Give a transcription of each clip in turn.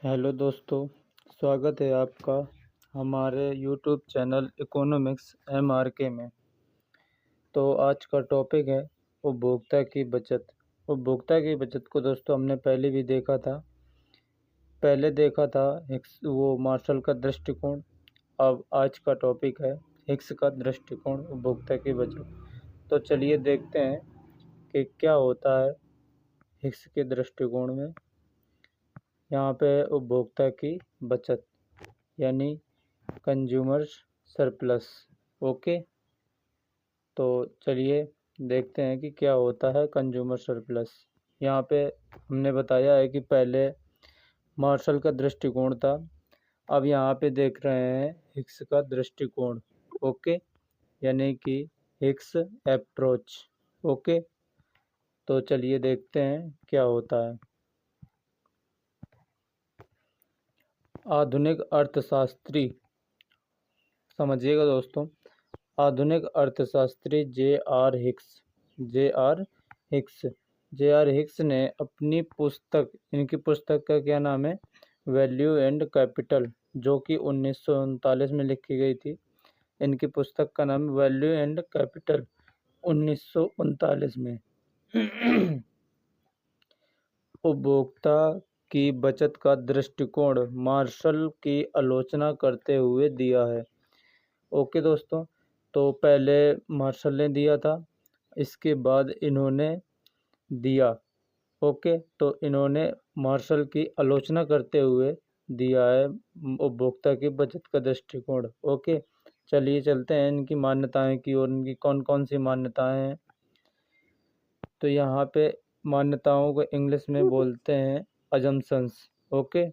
Hello दोस्तों, स्वागत है आपका हमारे यूट्यूब चैनल इकोनॉमिक्स MRK में। तो आज का टॉपिक है उपभोक्ता की बचत। उपभोक्ता की बचत को दोस्तों हमने पहले भी देखा था। पहले देखा था वो मार्शल का दृष्टिकोण। अब आज का टॉपिक है हिक्स का दृष्टिकोण उपभोक्ता की बचत। तो चलिए देखते हैं कि क्या होता है हिक्स के दृष्टिकोण में। यहाँ पे उपभोक्ता की बचत यानी कंज्यूमर सरप्लस। ओके, तो चलिए देखते हैं कि क्या होता है कंज्यूमर सरप्लस। यहाँ पे हमने बताया है कि पहले मार्शल का दृष्टिकोण था। अब यहाँ पे देख रहे हैं हिक्स का दृष्टिकोण। ओके, यानी कि हिक्स अप्रोच। ओके, तो चलिए देखते हैं क्या होता है। आधुनिक अर्थशास्त्री, समझिएगा दोस्तों, आधुनिक अर्थशास्त्री जे आर हिक्स ने अपनी पुस्तक, इनकी पुस्तक का क्या नाम है, वैल्यू एंड कैपिटल, जो कि 1939 में लिखी गई थी। इनकी पुस्तक का नाम वैल्यू एंड कैपिटल 1939 में उपभोक्ता की बचत का दृष्टिकोण मार्शल की आलोचना करते हुए दिया है। ओके दोस्तों, तो पहले मार्शल ने दिया था, इसके बाद इन्होंने दिया। ओके, तो इन्होंने मार्शल की आलोचना करते हुए दिया है उपभोक्ता की बचत का दृष्टिकोण। ओके, चलिए चलते हैं इनकी मान्यताएं की और इनकी कौन कौन सी मान्यताएं हैं। तो यहाँ पे मान्यताओं को इंग्लिश में बोलते हैं अजम्पशंस। ओके,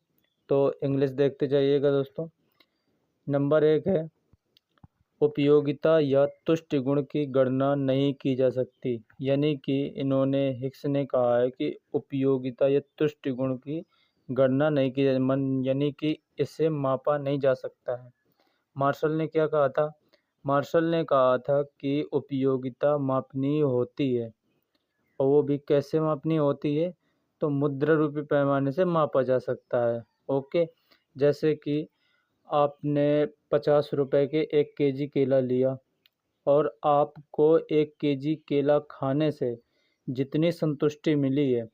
तो इंग्लिश देखते जाइएगा दोस्तों। नंबर 1 है उपयोगिता या तुष्ट गुण की गणना नहीं की जा सकती। यानी कि इन्होंने हिक्स ने कहा है कि उपयोगिता या तुष्ट गुण की गणना नहीं की यानी कि इसे मापा नहीं जा सकता है। मार्शल ने क्या कहा था? मार्शल ने कहा था कि उपयोगिता मापनीय होती है, और वो भी कैसे मापनीय होती है? तो मुद्रा रूपी पैमाने से मापा जा सकता है। ओके, जैसे कि आपने 50 रुपए के 1 kg केला लिया, और आपको 1 kg केला खाने से जितनी संतुष्टि मिली है,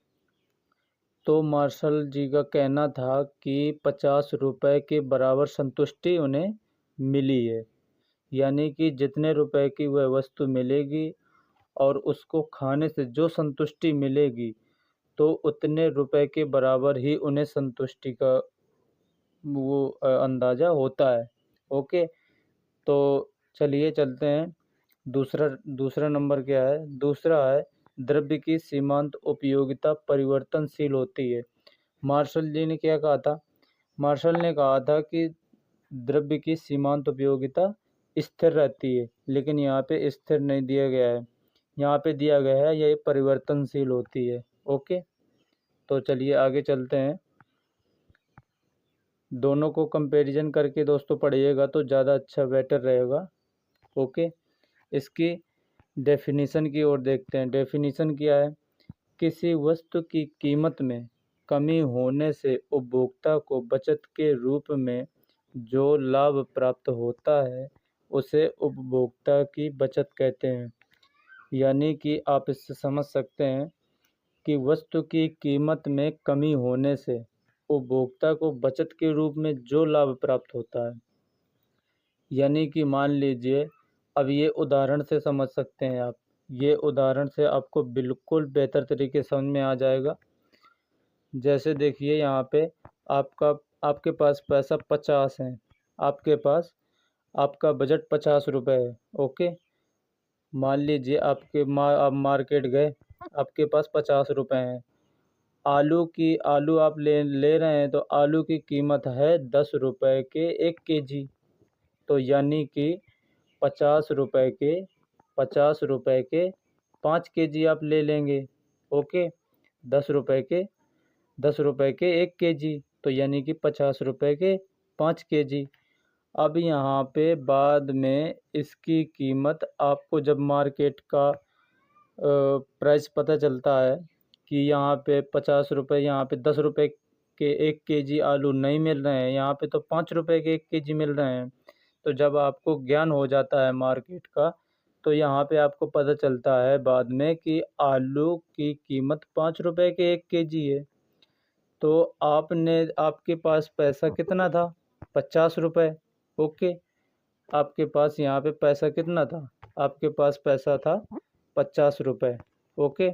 तो मार्शल जी का कहना था कि 50 रुपए के बराबर संतुष्टि उन्हें मिली है। यानी कि जितने रुपए की वह वस्तु मिलेगी और उसको खाने से जो संतुष्टि मिलेगी, तो उतने रुपए के बराबर ही उन्हें संतुष्टि का वो अंदाज़ा होता है। ओके, तो चलिए चलते हैं। दूसरा दूसरा नंबर क्या है? दूसरा है द्रव्य की सीमांत उपयोगिता परिवर्तनशील होती है। मार्शल जी ने क्या कहा था? मार्शल ने कहा था कि द्रव्य की सीमांत उपयोगिता स्थिर रहती है, लेकिन यहाँ पे स्थिर नहीं दिया गया है। यहाँ पे दिया गया है यह परिवर्तनशील होती है। ओके, तो चलिए आगे चलते हैं। दोनों को कंपैरिजन करके दोस्तों पढ़िएगा तो ज़्यादा अच्छा बेटर रहेगा। ओके, इसकी डेफिनेशन की ओर देखते हैं। डेफिनेशन क्या है? किसी वस्तु की कीमत में कमी होने से उपभोक्ता को बचत के रूप में जो लाभ प्राप्त होता है, उसे उपभोक्ता की बचत कहते हैं। यानी कि आप इससे समझ सकते हैं कि वस्तु की कीमत में कमी होने से उपभोक्ता को बचत के रूप में जो लाभ प्राप्त होता है। यानी कि मान लीजिए, अब ये उदाहरण से समझ सकते हैं आप। ये उदाहरण से आपको बिल्कुल बेहतर तरीके से समझ में आ जाएगा। जैसे देखिए, यहाँ पे आपके पास पैसा 50 है। आपके पास आपका बजट 50 रुपये है। ओके, मान लीजिए आप मार्केट गए, आपके पास 50 रुपये हैं। आलू आप ले रहे हैं, तो आलू की कीमत है 10 रुपये के 1 kg। तो यानी कि 50 रुपये के 50 रुपये के 5 kg आप ले लेंगे। ओके, 10 रुपये के 10 रुपये के 1 kg, तो यानी कि 50 रुपये के 5 kg। अब यहाँ पे बाद में इसकी कीमत आपको जब मार्केट का प्राइस पता चलता है कि यहाँ पे 50 रुपये, यहाँ पे 10 रुपये 1 केजी आलू नहीं मिल रहे हैं, यहाँ पे तो 5 रुपए के 1 केजी मिल रहे हैं। तो जब आपको ज्ञान हो जाता है मार्केट का, तो यहाँ पे आपको पता चलता है बाद में कि आलू की कीमत 5 रुपए के 1 केजी है। तो आपके पास पैसा कितना था? 50 रुपए। ओके, आपके पास यहाँ पे पैसा कितना था? आपके पास पैसा था 50 रुपए। ओके,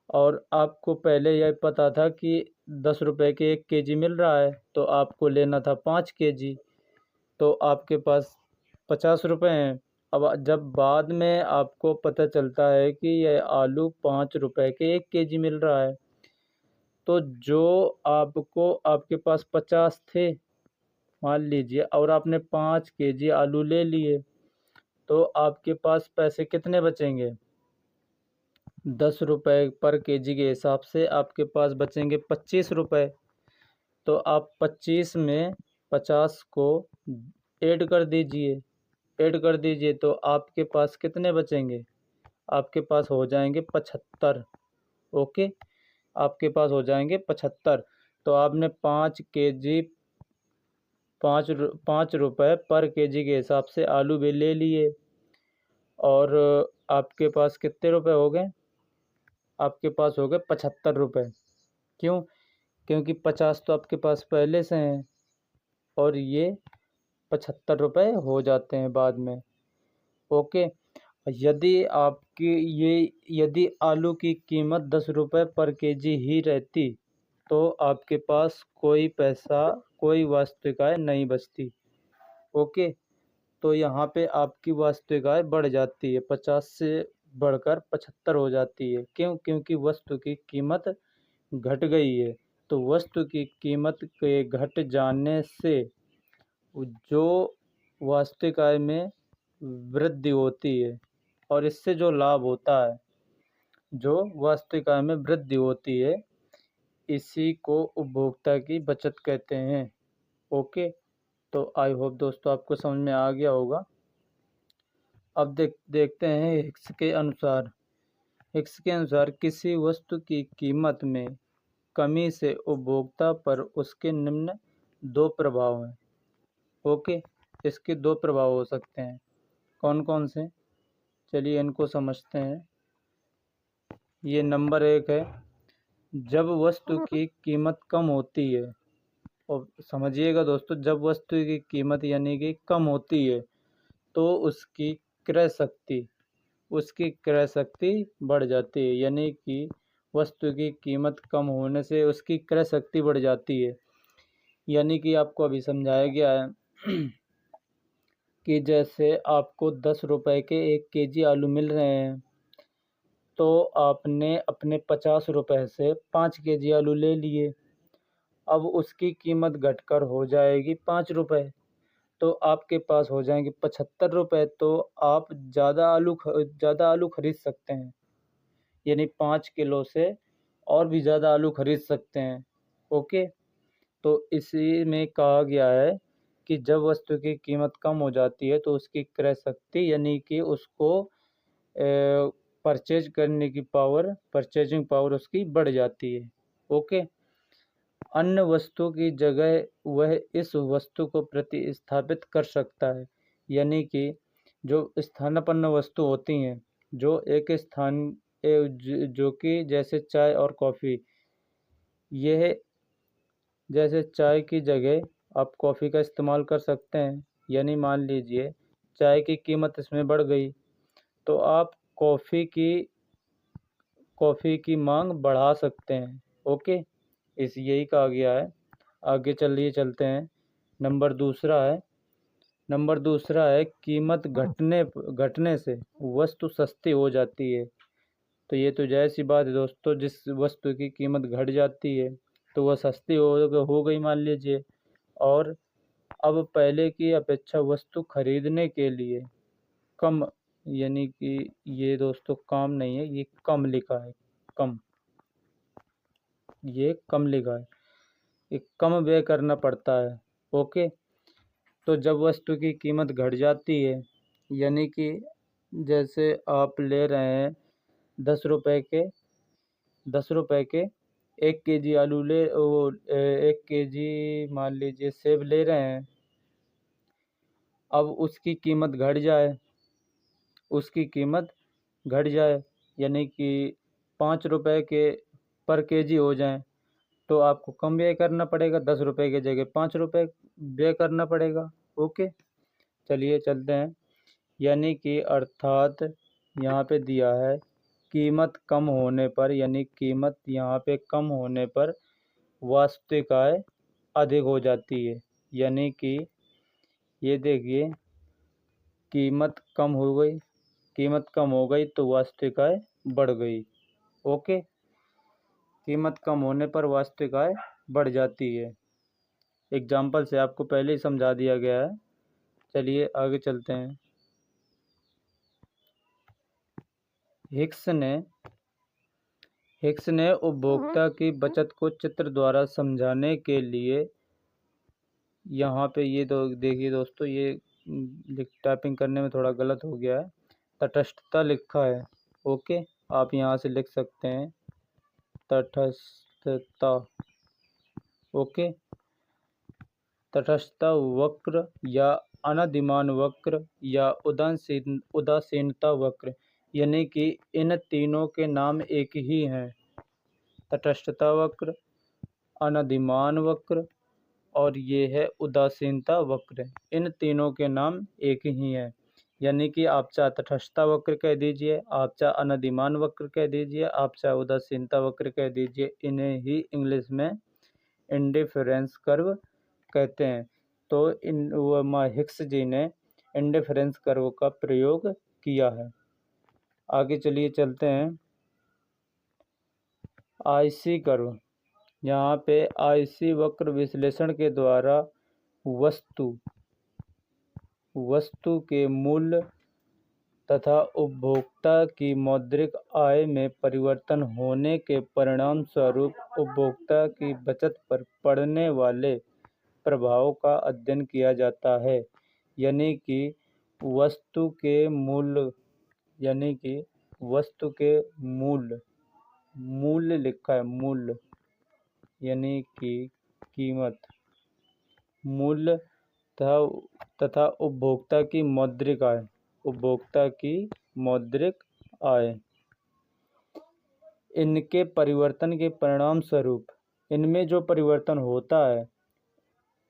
और आपको पहले यह पता था कि 10 रुपए के 1 केजी मिल रहा है, तो आपको लेना था 5 केजी। तो आपके पास 50 रुपए हैं। अब जब बाद में आपको पता चलता है कि यह आलू 5 रुपए के 1 केजी मिल रहा है, तो जो आपको आपके पास 50 थे मान लीजिए, और आपने 5 केजी आलू ले लिए, तो आपके पास पैसे कितने बचेंगे? 10 रुपए पर केजी के हिसाब से आपके पास बचेंगे 25 रुपए। तो आप 25 में 50 को ऐड कर दीजिए, तो आपके पास कितने बचेंगे? आपके पास हो जाएंगे 75। ओके, आपके पास हो जाएंगे 75। तो आपने 5 केजी 5 रुपए पर केजी के हिसाब से आलू भी ले लिए, और आपके पास कितने रुपए हो गए? आपके पास हो गए 75 रुपए। क्यों? क्योंकि 50 तो आपके पास पहले से हैं, और ये 75 रुपए हो जाते हैं बाद में। ओके, यदि आलू की कीमत 10 रुपए पर केजी ही रहती, तो आपके पास कोई वास्तविक आय नहीं बचती। ओके, तो यहाँ पे आपकी वास्तविक आय बढ़ जाती है, 50 से बढ़कर 75 हो जाती है। क्यों? क्योंकि वस्तु की कीमत घट गई है। तो वस्तु की कीमत के घट जाने से जो वास्तविक आय में वृद्धि होती है, और इससे जो लाभ होता है, जो वास्तविक आय में वृद्धि होती है, इसी को उपभोक्ता की बचत कहते हैं। ओके, तो आई होप दोस्तों आपको समझ में आ गया होगा। अब देखते हैं हिक्स के अनुसार किसी वस्तु की कीमत में कमी से उपभोक्ता पर उसके निम्न 2 प्रभाव हैं। ओके, इसके 2 प्रभाव हो सकते हैं। कौन कौन से? चलिए इनको समझते हैं। ये नंबर 1 है, जब वस्तु की कीमत कम होती है। और समझिएगा दोस्तों, जब वस्तु की कीमत यानी कि कम होती है, तो उसकी क्रय शक्ति बढ़ जाती है। यानी कि वस्तु की कीमत कम होने से उसकी क्रय शक्ति बढ़ जाती है। यानी कि आपको अभी समझाया गया है कि जैसे आपको 10 रुपए के 1 केजी आलू मिल रहे हैं, तो आपने अपने 50 रुपए से 5 केजी आलू ले लिए। अब उसकी कीमत घटकर हो जाएगी 5 रुपए, तो आपके पास हो जाएंगे 75 रुपए। तो आप ज़्यादा आलू खरीद सकते हैं, यानी 5 किलो से और भी ज़्यादा आलू खरीद सकते हैं। ओके, तो इसी में कहा गया है कि जब वस्तु की कीमत कम हो जाती है, तो उसकी क्रय शक्ति यानी कि उसको परचेजिंग पावर उसकी बढ़ जाती है। ओके, अन्य वस्तु की जगह वह इस वस्तु को प्रतिस्थापित कर सकता है। यानी कि जो स्थानापन्न वस्तु होती हैं, जो एक स्थान जो कि जैसे चाय और कॉफ़ी, यह जैसे चाय की जगह आप कॉफ़ी का इस्तेमाल कर सकते हैं। यानी मान लीजिए चाय की कीमत इसमें बढ़ गई, तो आप कॉफ़ी की मांग बढ़ा सकते हैं। ओके, यही कहा गया है। आगे चलते हैं। नंबर दूसरा है कीमत घटने से वस्तु सस्ती हो जाती है। तो ये तो जायज़ सी बात है दोस्तों, जिस वस्तु की कीमत घट जाती है तो वह सस्ती हो गई मान लीजिए, और अब पहले की अपेक्षा वस्तु खरीदने के लिए कम, यानी कि ये दोस्तों काम नहीं है, ये कम लिखा है, कम लिखा है, ये कम व्यय करना पड़ता है। ओके, तो जब वस्तु की कीमत घट जाती है, यानी कि जैसे आप ले रहे हैं 10 रुपए के 1 kg आलू ले वो 1 kg मान लीजिए सेब ले रहे हैं। अब उसकी कीमत घट जाए यानी कि 5 रुपए के पर केजी हो जाए, तो आपको कम व्यय करना पड़ेगा, 10 रुपए की जगह 5 रुपए व्यय करना पड़ेगा। ओके, चलिए चलते हैं। यानी कि अर्थात यहाँ पे दिया है कीमत कम होने पर, यानी कीमत यहाँ पे कम होने पर वास्तविक आय अधिक हो जाती है। यानी कि ये देखिए कीमत कम हो गई तो वास्तविक आय बढ़ गई। ओके, कीमत कम होने पर वास्तविक आय बढ़ जाती है। एग्जाम्पल से आपको पहले ही समझा दिया गया है। चलिए आगे चलते हैं। हिक्स ने उपभोक्ता की बचत को चित्र द्वारा समझाने के लिए यहाँ पे ये देखिए दोस्तों, ये टाइपिंग करने में थोड़ा गलत हो गया है, तटस्थता लिखा है। ओके, आप यहाँ से लिख सकते हैं तटस्थता। ओके, तटस्थता वक्र या अनधिमान वक्र या उदासीनता वक्र, यानी कि इन तीनों के नाम एक ही हैं। तटस्थता वक्र, अनधिमान वक्र और ये है उदासीनता वक्र। इन तीनों के नाम एक ही हैं। यानी कि आप चाहे तटस्थता वक्र कह दीजिए, आप चाहे अनधिमान वक्र कह दीजिए, आप चाहे उदासीनता वक्र कह दीजिए, इन्हें ही इंग्लिश में इंडिफरेंस कर्व कहते हैं। तो हिक्स जी ने इंडिफरेंस कर्व का प्रयोग किया है। आगे चलिए चलते हैं। आईसी कर्व, यहाँ पे आईसी वक्र विश्लेषण के द्वारा वस्तु के मूल्य तथा उपभोक्ता की मौद्रिक आय में परिवर्तन होने के परिणाम स्वरूप उपभोक्ता की बचत पर पड़ने वाले प्रभाव का अध्ययन किया जाता है। यानी कि वस्तु के मूल्य लिखा है, मूल्य यानी कि कीमत, मूल्य तथा उपभोक्ता की मौद्रिक आय, इनके परिवर्तन के परिणाम स्वरूप इनमें जो परिवर्तन होता है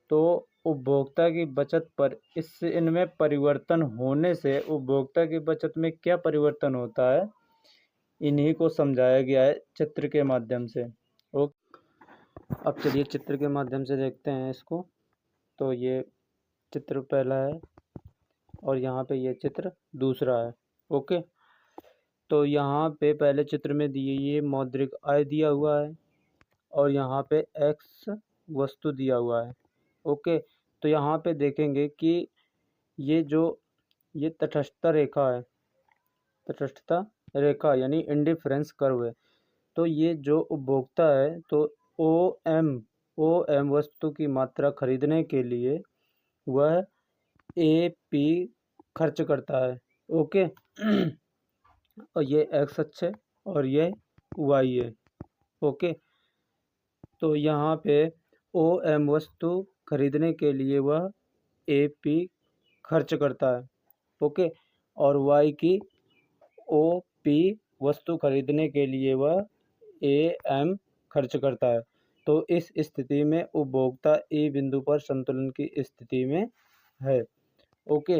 तो उपभोक्ता की बचत पर इनमें परिवर्तन होने से उपभोक्ता की बचत में क्या परिवर्तन होता है, इन्हीं को समझाया गया है चित्र के माध्यम से। अब चलिए चित्र के माध्यम से देखते हैं इसको। तो ये चित्र पहला है और यहाँ पे ये चित्र दूसरा है। ओके, तो यहाँ पे पहले चित्र में दिए ये मौद्रिक आय दिया हुआ है और यहाँ पे एक्स वस्तु दिया हुआ है। ओके, तो यहाँ पे देखेंगे कि ये तटस्थता रेखा यानी इंडिफरेंस कर्व है। तो ये जो उपभोक्ता है तो ओ एम वस्तु की मात्रा खरीदने के लिए वह ए पी खर्च करता है। ओके, और ये एक्स अक्ष है और ये वाई है। ओके, तो यहाँ पे ओ एम वस्तु खरीदने के लिए वह ए पी खर्च करता है। ओके, और वाई की ओ पी वस्तु खरीदने के लिए वह ए एम खर्च करता है। तो इस स्थिति में उपभोक्ता ए बिंदु पर संतुलन की स्थिति में है। ओके,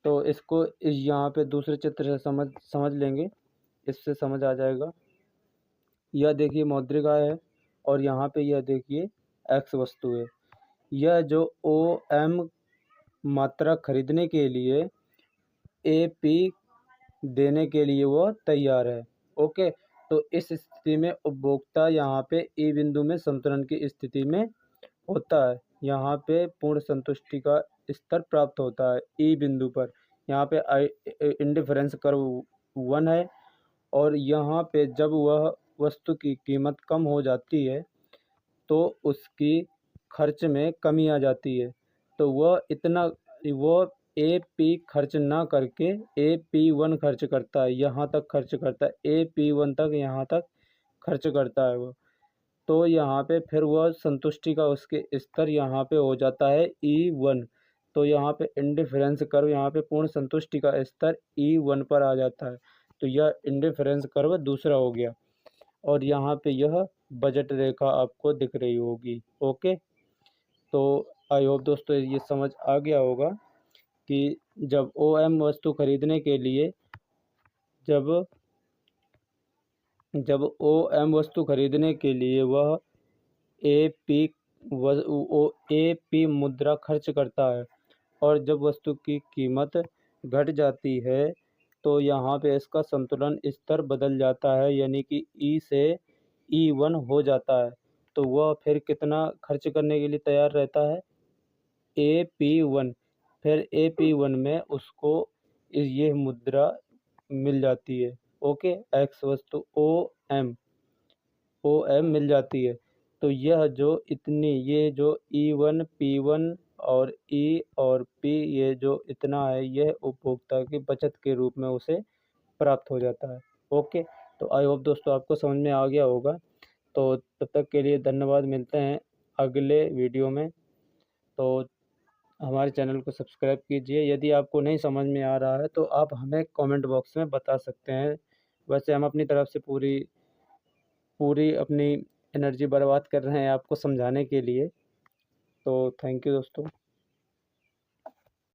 तो इसको यहाँ पे दूसरे चित्र से समझ लेंगे, इससे समझ आ जाएगा। यह देखिए मौद्रिक आय है और यहाँ पे यह देखिए एक्स वस्तु है। यह जो ओ एम मात्रा खरीदने के लिए ए पी देने के लिए वह तैयार है। ओके, तो इस स्थिति में उपभोक्ता यहाँ पे ए बिंदु में संतुलन की स्थिति में होता है। यहाँ पे पूर्ण संतुष्टि का स्तर प्राप्त होता है ई बिंदु पर। यहाँ पे इंडिफरेंस कर्व 1 है और यहाँ पे जब वह वस्तु की कीमत कम हो जाती है तो उसकी खर्च में कमी आ जाती है। तो वह ए पी खर्च ना करके ए पी 1 खर्च करता है, यहाँ तक खर्च करता है, ए पी 1 तक यहाँ तक खर्च करता है वो। तो यहाँ पे फिर वह संतुष्टि का उसके स्तर यहाँ पे हो जाता है E1। तो यहाँ पे इंडिफरेंस कर्व, यहाँ पे पूर्ण संतुष्टि का स्तर E1 पर आ जाता है। तो यह इंडिफरेंस कर्व दूसरा हो गया। और यहाँ पे यह बजट रेखा आपको दिख रही होगी। ओके, तो आई होप दोस्तों ये समझ आ गया होगा कि जब OM वस्तु खरीदने के लिए जब जब OM वस्तु खरीदने के लिए वह AP मुद्रा खर्च करता है और जब वस्तु की कीमत घट जाती है तो यहाँ पे इसका संतुलन स्तर बदल जाता है, यानी कि E से E1 हो जाता है। तो वह फिर कितना खर्च करने के लिए तैयार रहता है? AP1। फिर AP1 में उसको ये मुद्रा मिल जाती है। ओके, X वस्तु OM मिल जाती है। तो यह जो ये जो E1 P1 और E और P, ये जो इतना है, यह उपभोक्ता की बचत के रूप में उसे प्राप्त हो जाता है। ओके, तो आई होप दोस्तों आपको समझ में आ गया होगा। तो तब तक के लिए धन्यवाद, मिलते हैं अगले वीडियो में। तो हमारे चैनल को सब्सक्राइब कीजिए। यदि आपको नहीं समझ में आ रहा है तो आप हमें कमेंट बॉक्स में बता सकते हैं। वैसे हम अपनी तरफ से पूरी पूरी अपनी एनर्जी बर्बाद कर रहे हैं आपको समझाने के लिए। तो थैंक यू दोस्तों।